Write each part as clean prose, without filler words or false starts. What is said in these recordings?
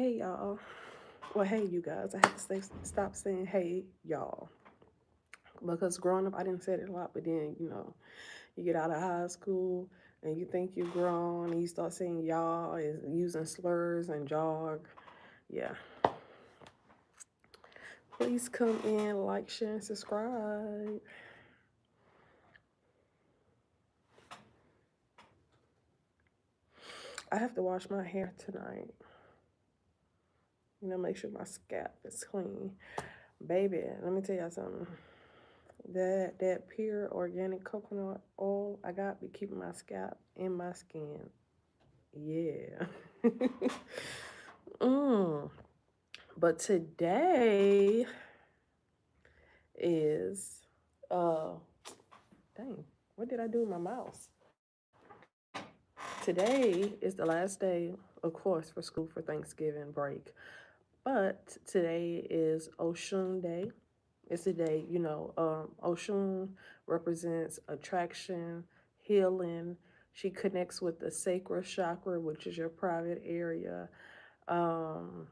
Hey y'all. Well, hey you guys. I have to stop saying hey y'all because growing up I didn't say it a lot, but then you get out of high school and you think you're grown and you start saying y'all is using slurs and jog. Yeah. Please come in, like, share, and subscribe. I have to wash my hair tonight. Make sure my scalp is clean. Baby, let me tell y'all something. That pure organic coconut oil I got be keeping my scalp and my skin. Yeah. mm. But today is dang, what did I do with my mouse? Today is the last day, of course, for school for Thanksgiving break. But today is Oshun Day. It's a day, Oshun represents attraction, healing. She connects with the sacral chakra, which is your private area. Um,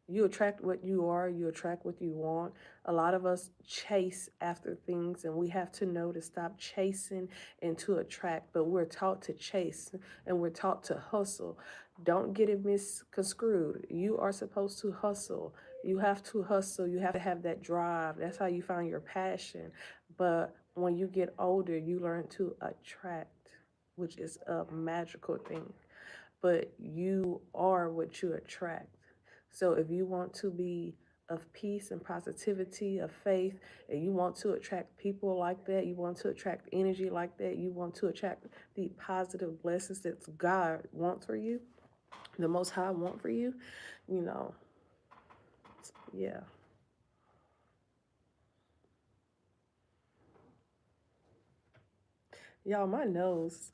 you attract what you are, you attract what you want. A lot of us chase after things, and we have to know to stop chasing and to attract. But we're taught to chase and we're taught to hustle. Don't get it misconstrued. You are supposed to hustle. You have to hustle. You have to have that drive. That's how you find your passion. But when you get older, you learn to attract, which is a magical thing. But you are what you attract. So if you want to be of peace and positivity, of faith, and you want to attract people like that, you want to attract energy like that, you want to attract the positive blessings that God wants for you, the Most High want for you, you know, yeah. Y'all, my nose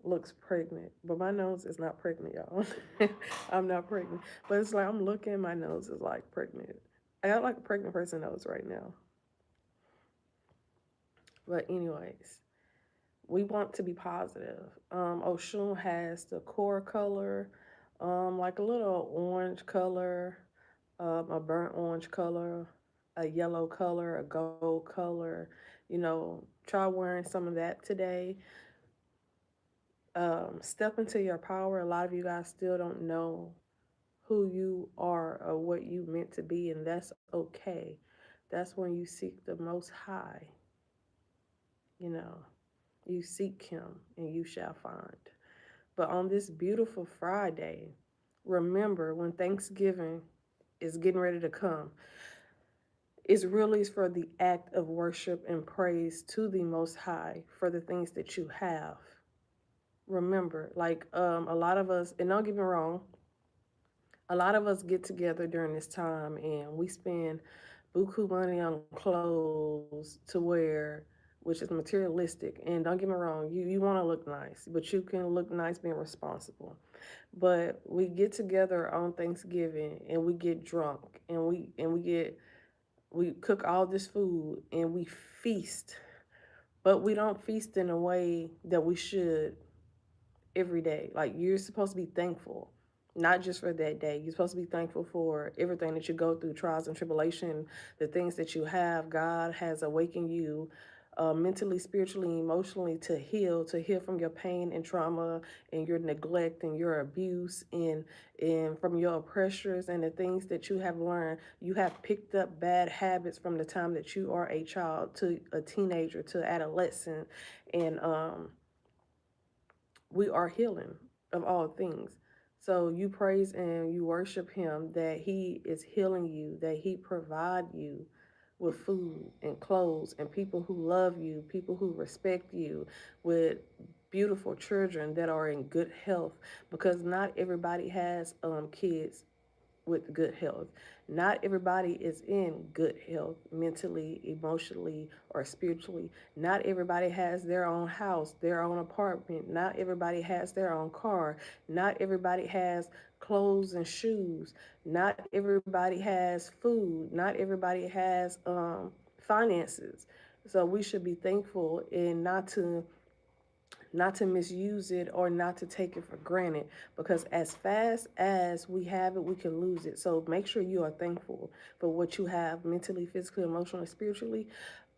looks pregnant, but my nose is not pregnant, y'all. I'm not pregnant, but it's like I'm looking, my nose is like pregnant. I got like a pregnant person nose right now. But anyways, we want to be positive. Oshun has the core color, like a little orange color, a burnt orange color, a yellow color, a gold color. Try wearing some of that today. Step into your power. A lot of you guys still don't know who you are or what you meant to be, and that's okay. That's when you seek the Most High. You know, you seek Him and you shall find. But on this beautiful Friday, remember when Thanksgiving is getting ready to come, it's really for the act of worship and praise to the Most High for the things that you have. Remember, like a lot of us, and don't get me wrong, a lot of us get together during this time and we spend buku money on clothes to wear, which is materialistic. And don't get me wrong, you want to look nice, but you can look nice being responsible. But we get together on Thanksgiving and we get drunk and we cook all this food and we feast, but we don't feast in a way that we should every day. Like, you're supposed to be thankful, not just for that day. You're supposed to be thankful for everything that you go through, trials and tribulation, the things that you have. God has awakened you mentally, spiritually, emotionally to heal from your pain and trauma and your neglect and your abuse and from your oppressors and the things that you have learned. You have picked up bad habits from the time that you are a child to a teenager to adolescent, and we are healing of all things. So you praise and you worship Him that He is healing you, that He provide you with food and clothes and people who love you, people who respect you, with beautiful children that are in good health, because not everybody has kids with good health. Not everybody is in good health mentally, emotionally, or spiritually. Not everybody has their own house, their own apartment. Not everybody has their own car. Not everybody has clothes and shoes. Not everybody has food. Not everybody has finances. So we should be thankful and not to not to misuse it or not to take it for granted, because as fast as we have it, we can lose it. So make sure you are thankful for what you have mentally, physically, emotionally, spiritually,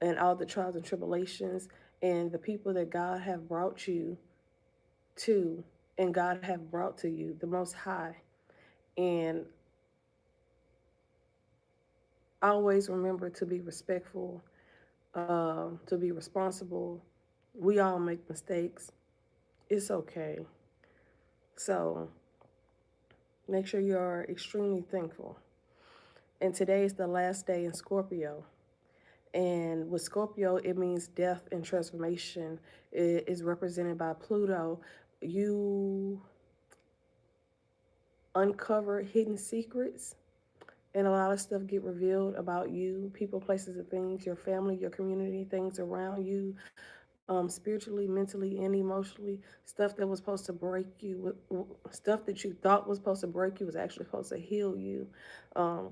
and all the trials and tribulations and the people that God have brought you to and God have brought to you, the Most High. And always remember to be respectful, to be responsible. We all make mistakes. It's okay. So make sure you are extremely thankful. And today is the last day in Scorpio. And with Scorpio, it means death and transformation. It is represented by Pluto. You uncover hidden secrets, and a lot of stuff get revealed about you, people, places, and things, your family, your community, things around you, spiritually, mentally, and emotionally. Stuff that was supposed to break you, stuff that you thought was supposed to break you was actually supposed to heal you. Um,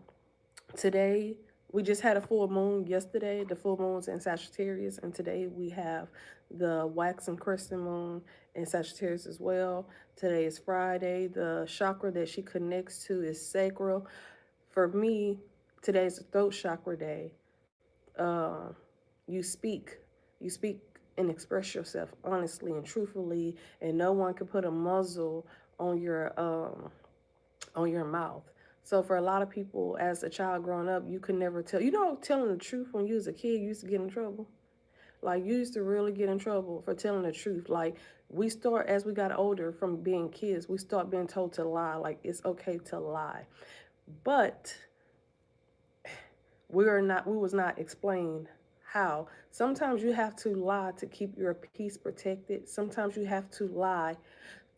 Today, we just had a full moon yesterday. The full moon's in Sagittarius, and today we have the waxing crescent moon in Sagittarius as well. Today is Friday. The chakra that she connects to is sacral. For me, today is the throat chakra day. Uh, you speak, you speak and express yourself honestly and truthfully, and no one can put a muzzle on your mouth. So for a lot of people, as a child growing up, you could never tell. You know, telling the truth when you was a kid, you used to get in trouble. Like you used to really get in trouble for telling the truth. Like we start as we got older from being kids, we start being told to lie. Like it's okay to lie, but we was not explained how. Sometimes you have to lie to keep your peace protected. Sometimes you have to lie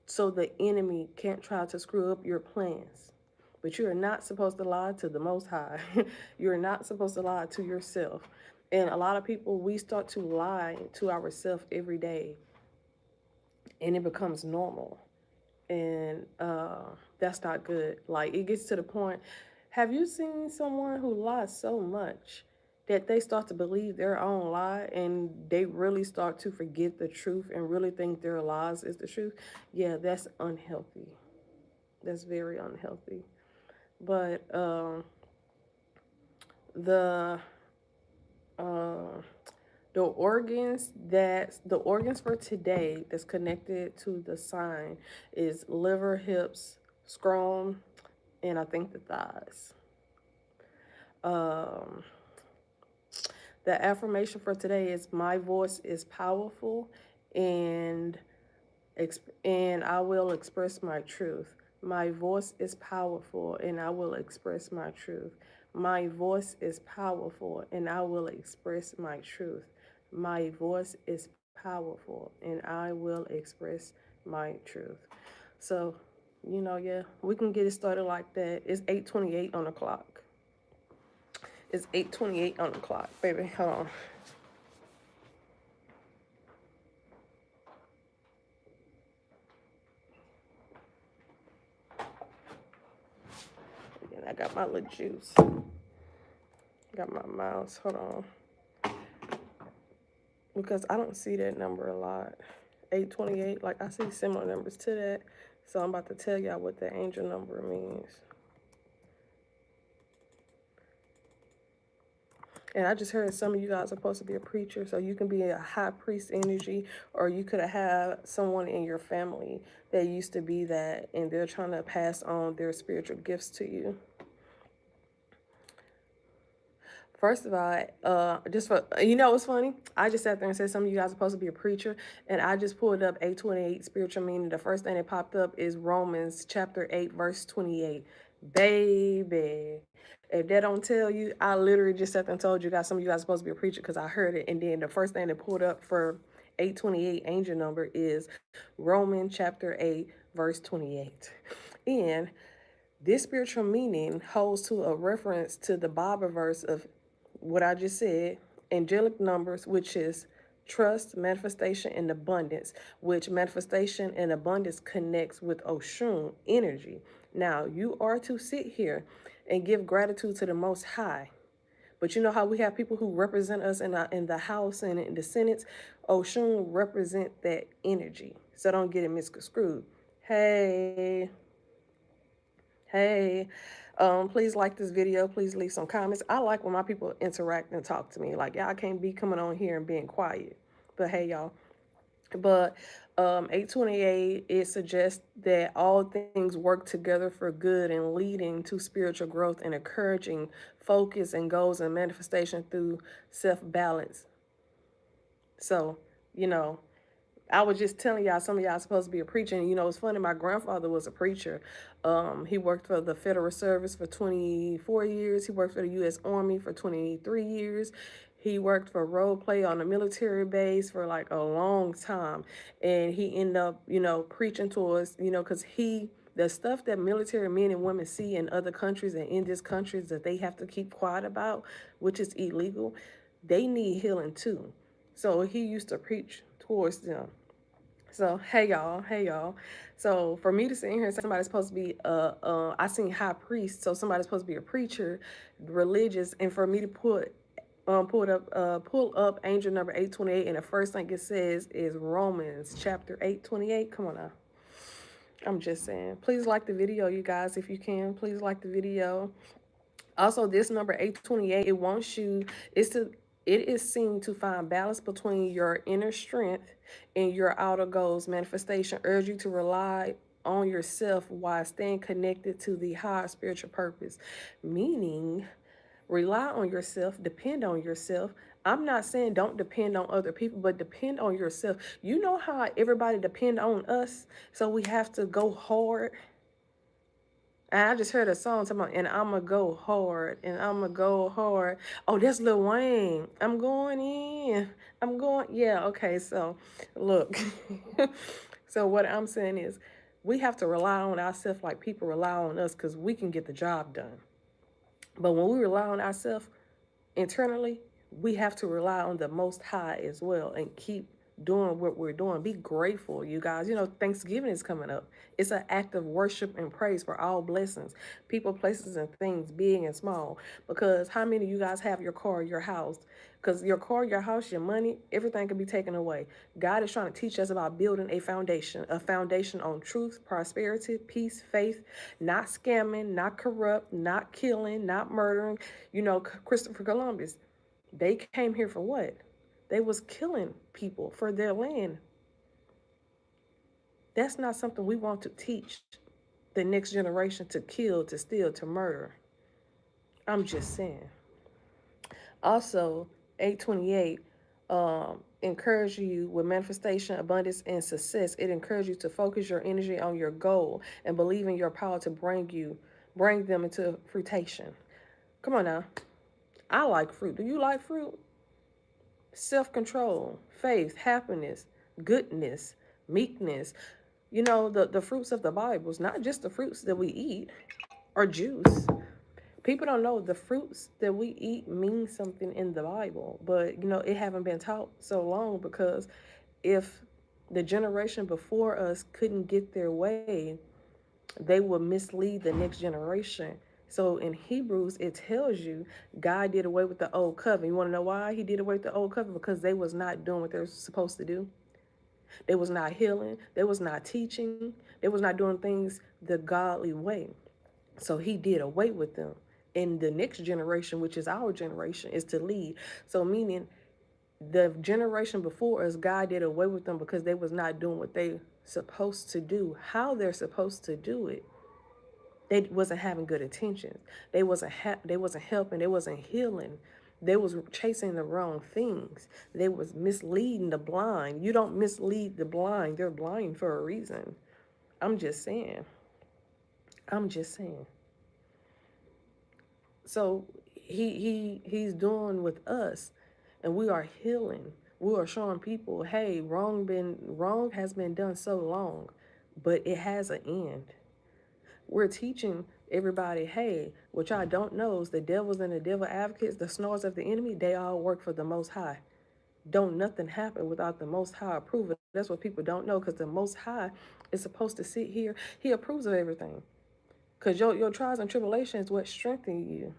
so the enemy can't try to screw up your plans. But you are not supposed to lie to the Most High. You're not supposed to lie to yourself. And a lot of people, we start to lie to ourselves every day, and it becomes normal. And that's not good. Like, it gets to the point. Have you seen someone who lies so much that they start to believe their own lie and they really start to forget the truth and really think their lies is the truth? Yeah, that's unhealthy. That's very unhealthy. But the uh, the organs for today that's connected to the sign is liver, hips, scrotum, and I think the thighs. Um, the affirmation for today is my voice is powerful, and and I will express my truth. My voice is powerful, and I will express my truth. My voice is powerful, and I will express my truth. My voice is powerful, and I will express my truth. So, yeah, we can get it started like that. It's 8:28 on the clock. It's 8:28 on the clock, baby. Hold on. And I got my little juice. Got my mouse. Hold on. Because I don't see that number a lot. 828, like I see similar numbers to that. So I'm about to tell y'all what the angel number means. And I just heard some of you guys are supposed to be a preacher, so you can be a high priest energy, or you could have someone in your family that used to be that, and they're trying to pass on their spiritual gifts to you. First of all, just for what's funny? I just sat there and said some of you guys are supposed to be a preacher, and I just pulled up 828 spiritual meaning. The first thing that popped up is Romans chapter 8, verse 28. Baby, if that don't tell you, I literally just sat there and told you guys some of you guys are supposed to be a preacher because I heard it, and then the first thing that pulled up for 828 angel number is Romans chapter 8, verse 28. And this spiritual meaning holds to a reference to the Bible verse of what I just said, angelic numbers, which is trust, manifestation, and abundance, which manifestation and abundance connects with Oshun energy. Now, you are to sit here and give gratitude to the Most High But you know how we have people who represent us in the House and in the Senate? Oshun represent that energy. So don't get it misconstrued. Hey, hey, please like this video. Please leave some comments. I like when my people interact and talk to me. Like, y'all can't be coming on here and being quiet. But hey, y'all. But 828, it suggests that all things work together for good and leading to spiritual growth and encouraging focus and goals and manifestation through self-balance. So, you know, I was just telling y'all, some of y'all supposed to be a preacher. And, you know, it's funny, my grandfather was a preacher. He worked for the Federal Service for 24 years. He worked for the U.S. Army for 23 years. He worked for role play on a military base for like a long time. And he ended up, you know, preaching to us, you know, because the stuff that military men and women see in other countries and in this country that they have to keep quiet about, which is illegal, they need healing too. So he used to preach towards them. So hey y'all. So for me to sit in here and say somebody's supposed to be I seen high priest, so somebody's supposed to be a preacher, religious, and for me to pull up angel number 828, and the first thing it says is Romans chapter 8:28. Come on now. I'm just saying. Please like the video, you guys, if you can. Please like the video. Also, this number 828, it wants you, it is seen to find balance between your inner strength and your outer goals. Manifestation urge you to rely on yourself while staying connected to the higher spiritual purpose. Meaning, rely on yourself, depend on yourself. I'm not saying don't depend on other people, but depend on yourself. You know how everybody depend on us, so we have to go hard. And I just heard a song talking about, and I'ma go hard, and I'ma go hard. Oh, that's Lil Wayne. I'm going in. I'm going, yeah, okay, so look. So what I'm saying is we have to rely on ourselves like people rely on us because we can get the job done. But when we rely on ourselves internally, we have to rely on the Most High as well and keep doing what we're doing. Be grateful, you guys. You know, Thanksgiving is coming up. It's an act of worship and praise for all blessings, people, places, and things, big and small. Because how many of you guys have your car, your house? Because your car, your house, your money, everything can be taken away. God is trying to teach us about building a foundation on truth, prosperity, peace, faith, not scamming, not corrupt, not killing, not murdering. You know, Christopher Columbus, they came here for what? They was killing people for their land. That's not something we want to teach the next generation, to kill, to steal, to murder. I'm just saying. Also, 828 encourage you with manifestation, abundance, and success. It encourages you to focus your energy on your goal and believe in your power to bring them into fruition. Come on now. I like fruit. Do you like fruit? Self-control, faith, happiness, goodness, meekness. You know, the fruits of the Bible is not just the fruits that we eat or juice. People don't know the fruits that we eat mean something in the Bible, but you know, it haven't been taught so long because if the generation before us couldn't get their way, they would mislead the next generation. So in Hebrews, it tells you God did away with the old covenant. You want to know why he did away with the old covenant? Because they was not doing what they were supposed to do. They was not healing. They was not teaching. They was not doing things the godly way. So he did away with them. And the next generation, which is our generation, is to lead. So meaning the generation before us, God did away with them because they was not doing what they supposed to do, how they're supposed to do it. They wasn't having good intentions. They wasn't helping. They wasn't healing. They was chasing the wrong things. They was misleading the blind. You don't mislead the blind. They're blind for a reason. I'm just saying. I'm just saying. So he's doing with us, and we are healing. We are showing people, hey, wrong has been done so long, but it has an end. We're teaching everybody, hey, what y'all don't know is the devils and the devil advocates, the snores of the enemy, they all work for the Most High. Don't nothing happen without the Most High approval. That's what people don't know, because the Most High is supposed to sit here. He approves of everything. Because your trials and tribulations what strengthen you.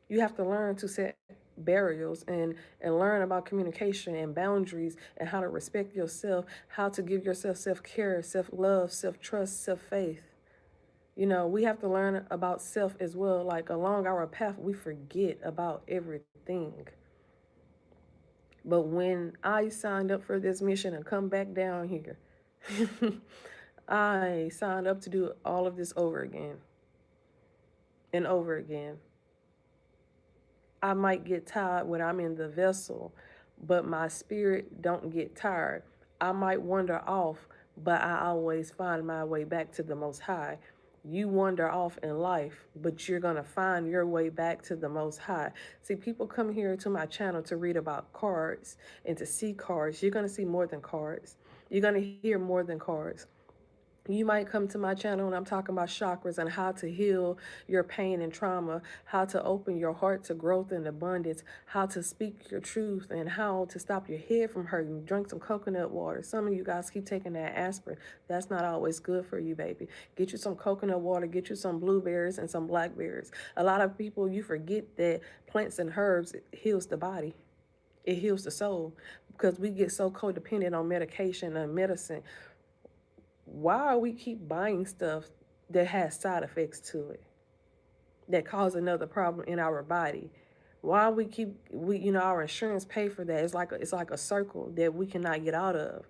You have to learn to set barriers and learn about communication and boundaries and how to respect yourself, how to give yourself self-care, self-love, self-trust, self-faith. We have to learn about self as well. Like along our path, we forget about everything. But when I signed up for this mission and come back down here, I signed up to do all of this over again and over again. I might get tired when I'm in the vessel, but my spirit don't get tired. I might wander off, but I always find my way back to the Most High. You wander off in life, but you're going to find your way back to the Most High. See, people come here to my channel to read about cards and to see cards. You're going to see more than cards. You're going to hear more than cards. You might come to my channel and I'm talking about chakras and how to heal your pain and trauma, how to open your heart to growth and abundance, how to speak your truth, and how to stop your head from hurting. Drink some coconut water. Some of you guys keep taking that aspirin. That's not always good for you, baby. Get you some coconut water, get you some blueberries and some blackberries. A lot of people, you forget that plants and herbs heals the body. It heals the soul because we get so codependent on medication and medicine. Why are we keep buying stuff that has side effects to it that cause another problem in our body? Why we keep our insurance pay for that? It's like a circle that we cannot get out of.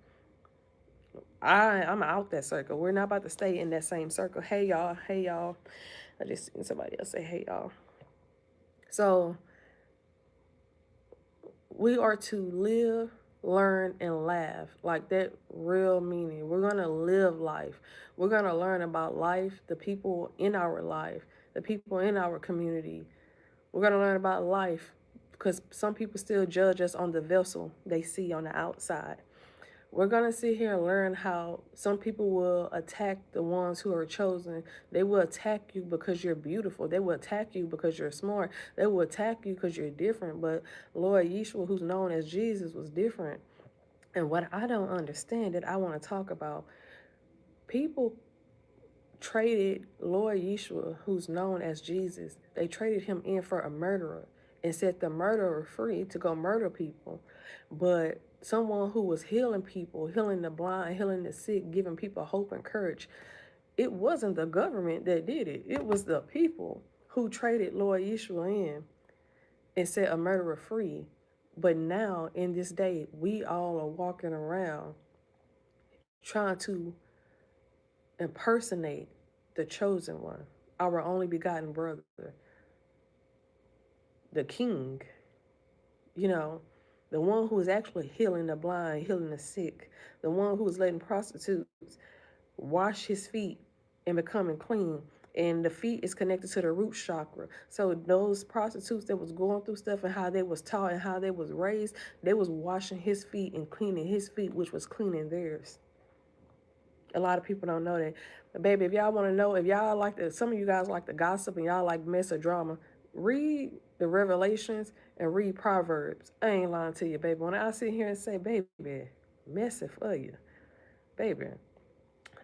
I'm out that circle. We're not about to stay in that same circle. Hey y'all, hey y'all. I just seen somebody else say hey y'all. So we are to live, learn, and laugh. Like that real meaning. We're going to live life. We're going to learn about life, the people in our life, the people in our community. We're going to learn about life because some people still judge us on the vessel they see on the outside. We're going to sit here and learn how some people will attack the ones who are chosen. They will attack you because you're beautiful. They will attack you because you're smart. They will attack you because you're different. But Lord Yeshua, who's known as Jesus, was different. And what I don't understand that I want to talk about, people traded Lord Yeshua, who's known as Jesus, they traded him in for a murderer and set the murderer free to go murder people. But someone who was healing people, healing the blind, healing the sick, giving people hope and courage, it wasn't the government that did it. It was the people who traded Lord Yeshua in and set a murderer free. But now, in this day, we all are walking around trying to impersonate the chosen one, our only begotten brother, the king, you know, the one who is actually healing the blind, healing the sick, the one who is letting prostitutes wash his feet and becoming clean. And the feet is connected to the root chakra. So those prostitutes that was going through stuff and how they was taught and how they was raised, they was washing his feet and cleaning his feet, which was cleaning theirs. A lot of people don't know that. But baby, if y'all want to know, if y'all like some of you guys like the gossip and y'all like mess or drama, read the Revelations and read Proverbs. I ain't lying to you, baby. When I sit here and say, baby, messy for you, baby.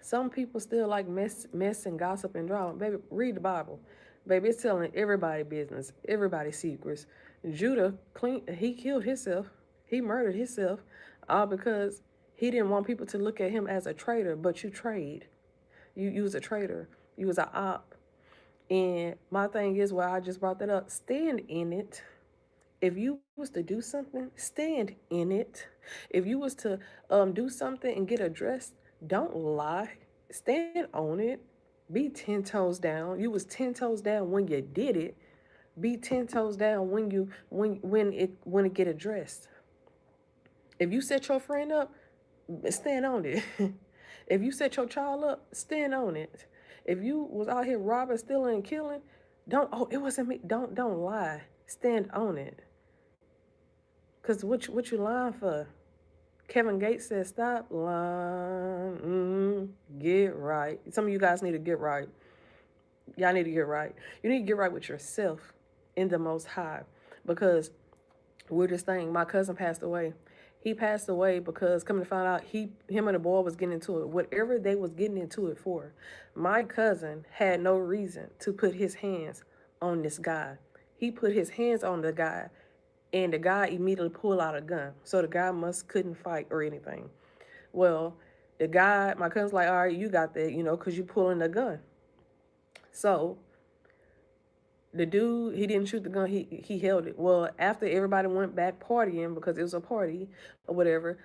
Some people still like mess and gossip and drama. Baby, read the Bible. Baby, it's telling everybody business, everybody secrets. Judah, he killed himself. He murdered himself, all because he didn't want people to look at him as a traitor, but you trade. You was a traitor. You was a op. And my thing is, why I just brought that up, stand in it. If you was to do something, stand in it. If you was to do something and get addressed, don't lie. Stand on it. Be 10 toes down. You was 10 toes down when you did it. Be 10 toes down when it get addressed. If you set your friend up, stand on it. If you set your child up, stand on it. If you was out here robbing, stealing, and killing, it wasn't me. Don't lie. Stand on it. Cause what you lying for? Kevin Gates said, stop lying. Get right. Some of you guys need to get right. Y'all need to get right. You need to get right with yourself in the Most High. Because weirdest thing, my cousin passed away. He passed away because, coming to find out, him and the boy was getting into it. Whatever they was getting into it for, my cousin had no reason to put his hands on this guy. He put his hands on the guy, and the guy immediately pulled out a gun. So the guy must couldn't fight or anything. Well, the guy, my cousin's like, all right, you got that, because you pulling the gun. So the dude, he didn't shoot the gun, he held it. Well, after everybody went back partying because it was a party or whatever,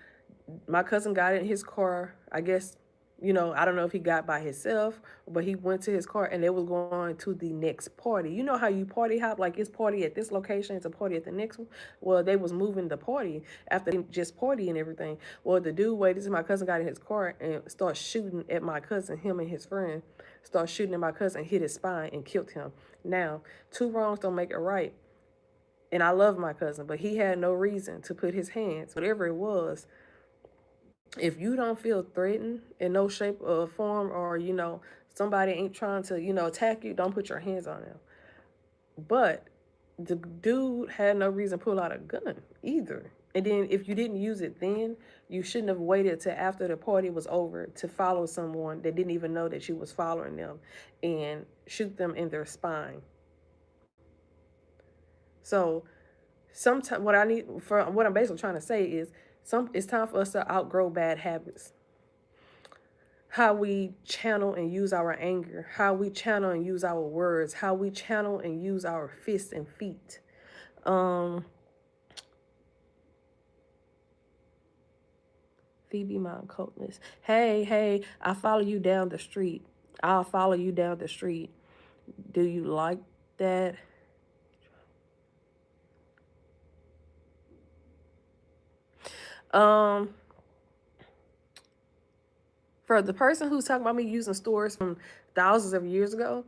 my cousin got in his car. I guess, I don't know if he got by himself, but he went to his car and they was going to the next party. You know how you party hop, like it's party at this location, it's a party at the next one. Well, they was moving the party after they just party and everything. Well, the dude waited till my cousin got in his car and started shooting at my cousin, him and his friend. Started shooting at my cousin, hit his spine and killed him. Now, two wrongs don't make it right. And I love my cousin, but he had no reason to put his hands, whatever it was. If you don't feel threatened in no shape or form, or somebody ain't trying to attack you, don't put your hands on them. But the dude had no reason to pull out a gun either. And then if you didn't use it then, you shouldn't have waited till after the party was over to follow someone that didn't even know that you was following them and shoot them in their spine. So sometimes what I'm basically trying to say is it's time for us to outgrow bad habits. How we channel and use our anger, how we channel and use our words, how we channel and use our fists and feet. Phoebe Mount Coatless. Hey, I follow you down the street. I'll follow you down the street. Do you like that? For the person who's talking about me using stories from thousands of years ago,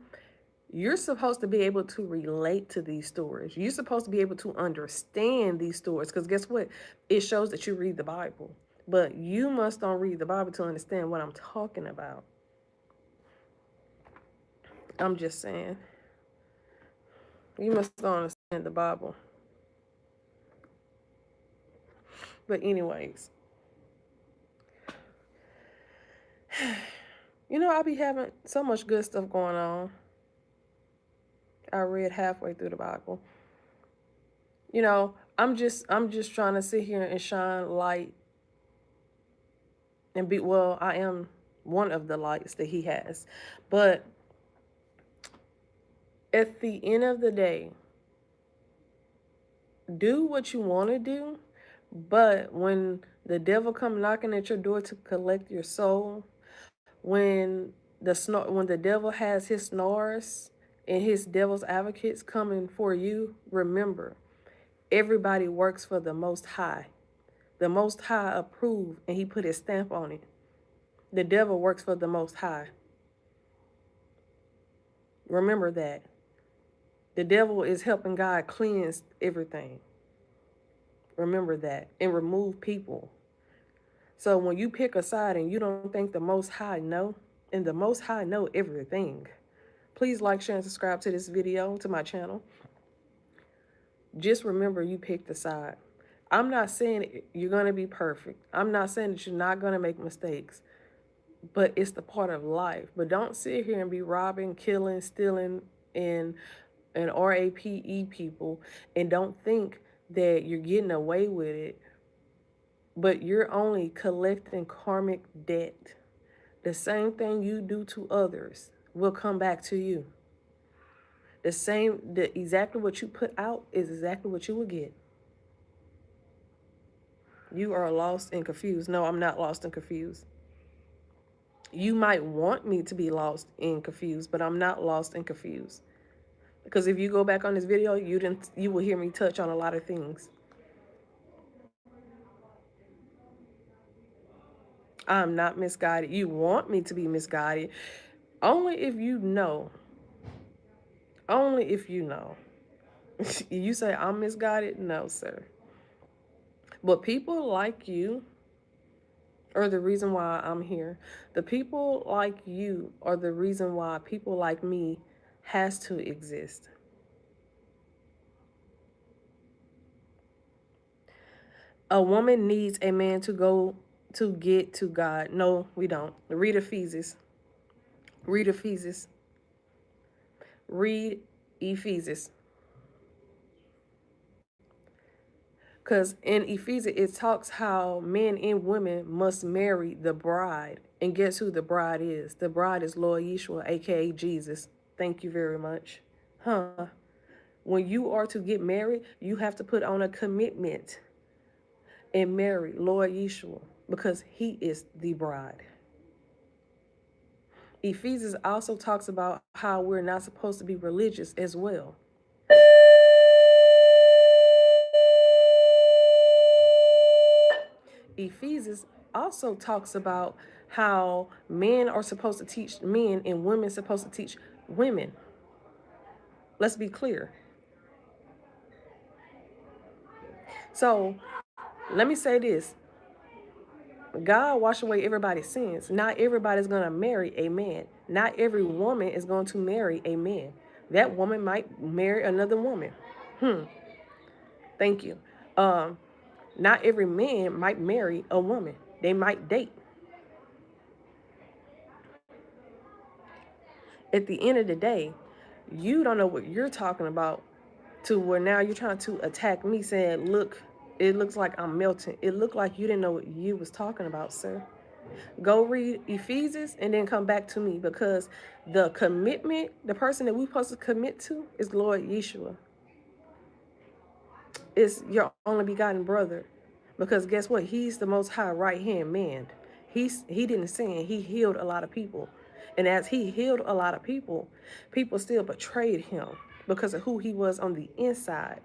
you're supposed to be able to relate to these stories. You're supposed to be able to understand these stories, because guess what? It shows that you read the Bible. But you must don't read the Bible to understand what I'm talking about. I'm just saying. You must don't understand the Bible. But anyways, I'll be having so much good stuff going on. I read halfway through the Bible. I'm just trying to sit here and shine light and I am one of the lights that he has. But at the end of the day, do what you want to do, but when the devil come knocking at your door to collect your soul, when the devil has his snores and his devil's advocates coming for you, remember, everybody works for the Most High. The Most High approved, and he put his stamp on it. The devil works for the Most High. Remember that. The devil is helping God cleanse everything. Remember that. And remove people. So when you pick a side and you don't think the Most High know, and the Most High know everything, please like, share, and subscribe to this video, to my channel. Just remember you picked a side. I'm not saying you're going to be perfect. I'm not saying that you're not going to make mistakes. But it's the part of life. But don't sit here and be robbing, killing, stealing, and RAPE people, and don't think that you're getting away with it, but you're only collecting karmic debt. The same thing you do to others will come back to you. Exactly what you put out is exactly what you will get. You are lost and confused. No, I'm not lost and confused. You might want me to be lost and confused, but I'm not lost and confused. Because if you go back on this video, you will hear me touch on a lot of things. I'm not misguided. You want me to be misguided. Only if you know. Only if you know. You say I'm misguided? No, sir. But people like you are the reason why I'm here. The people like you are the reason why people like me has to exist. A woman needs a man to go to get to God. No, we don't. Read Ephesians. Read Ephesians. Read Ephesians. Because in Ephesians, it talks how men and women must marry the bride. And guess who the bride is? The bride is Lord Yeshua, aka Jesus. Thank you very much. Huh? When you are to get married, you have to put on a commitment and marry Lord Yeshua because he is the bride. Ephesians also talks about how we're not supposed to be religious as well. Ephesians also talks about how men are supposed to teach men and women supposed to teach women. Let's be clear. So let me say this. God wash away everybody's sins. Not everybody's going to marry a man. Not every woman is going to marry a man. That woman might marry another woman. Thank you. Um, Not every man might marry a woman. They might date. At the end of the day, you don't know what you're talking about to where now you're trying to attack me saying, look, it looks like I'm melting. It looked like you didn't know what you was talking about, sir. Go read Ephesians and then come back to me because the commitment, the person that we're supposed to commit to is Lord Yeshua. It's your only begotten brother. Because guess what? He's the most high right hand man. He didn't sin. He healed a lot of people. And as he healed a lot of people, people still betrayed him because of who he was on the inside.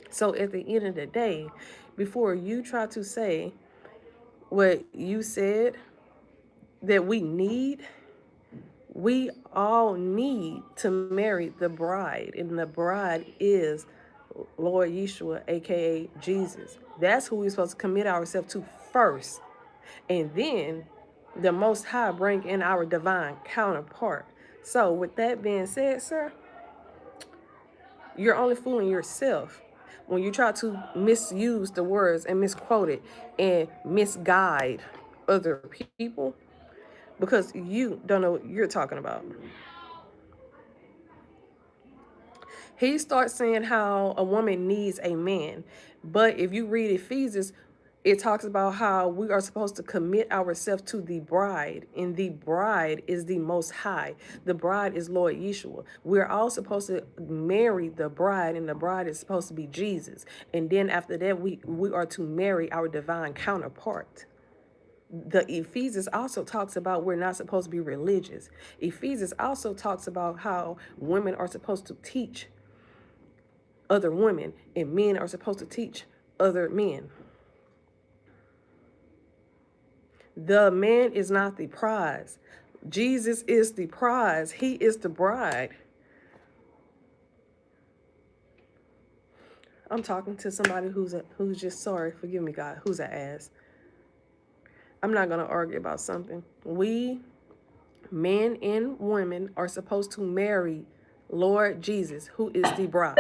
So at the end of the day, before you try to say what you said that we all need to marry the bride. And the bride is Lord Yeshua, aka Jesus. That's who we're supposed to commit ourselves to first. And then the Most High bring in our divine counterpart. So with that being said, sir, you're only fooling yourself when you try to misuse the words and misquote it and misguide other people because you don't know what you're talking about. He starts saying how a woman needs a man. But if you read Ephesians, it talks about how we are supposed to commit ourselves to the bride, and the bride is the most high. The bride is Lord Yeshua. We're all supposed to marry the bride, and the bride is supposed to be Jesus. And then after that, we are to marry our divine counterpart. The Ephesians also talks about we're not supposed to be religious. Ephesians also talks about how women are supposed to teach other women and men are supposed to teach other men. The man is not the prize. Jesus is the prize. He is the bride. I'm talking to somebody who's just sorry, forgive me, God, who's an ass. I'm not gonna argue about something. We, men and women, are supposed to marry Lord Jesus, who is the bride.